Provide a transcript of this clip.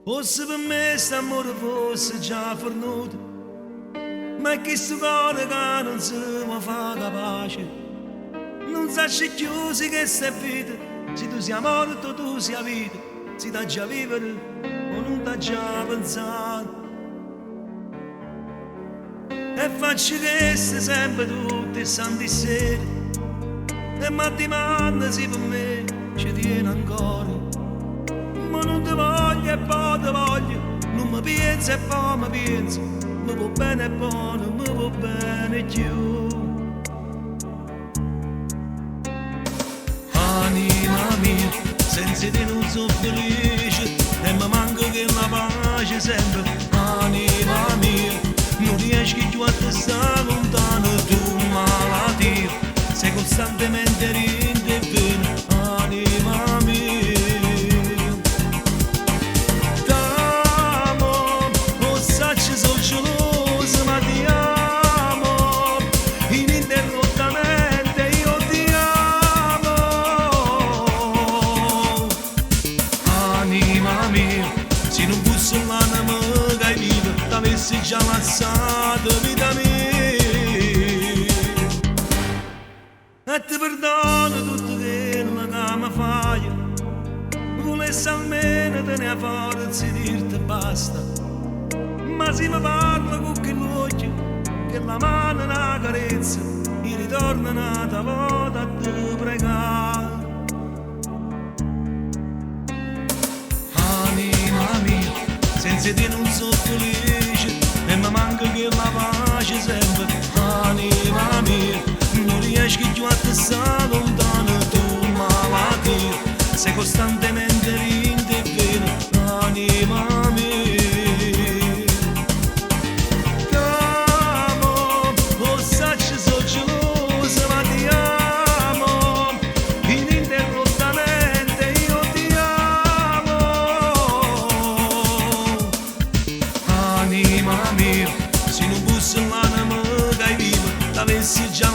O se per me st'amore fosse già fornuto, ma è che sto cuore che non si mi fa capace. Non sai chiusi che sei vita, se tu sei morto tu sei vita, se da già vivere o non da già pensare. E faccio che sei sempre tutti i santi seri, e ma ti manda se per me ci tiene ancora. Ma non ti voglio e poi ti voglio, non mi pensi e poi mi pensi, mi va bene e poi non mi va bene più. Anima mia, senza te non sono felice e mi manca che la pace sempre. Anima mia, non riesci più a te stare lontano, tu malattia, sei costantemente rintervena. Anima mia, sono geloso ma ti amo ininterrottamente, io ti amo. Anima mia, se non fosse l'anima che vive t'avessi già lasciato vita mia. E ti perdono tutto quello che mi fai, volessi almeno tenere forza di dirti basta. Ma se mi parla con quell'occhio, che la mano è una carezza, mi ritorna un'altra volta a te pregare. Anima mia, senza te non sono felice e mi manca che la pace sempre. Anima mia, non riesci più a te stare lontano, tu malattia, sei costantemente rintervena. Anima mia, se non fosse l'anima che vive, t'avessi già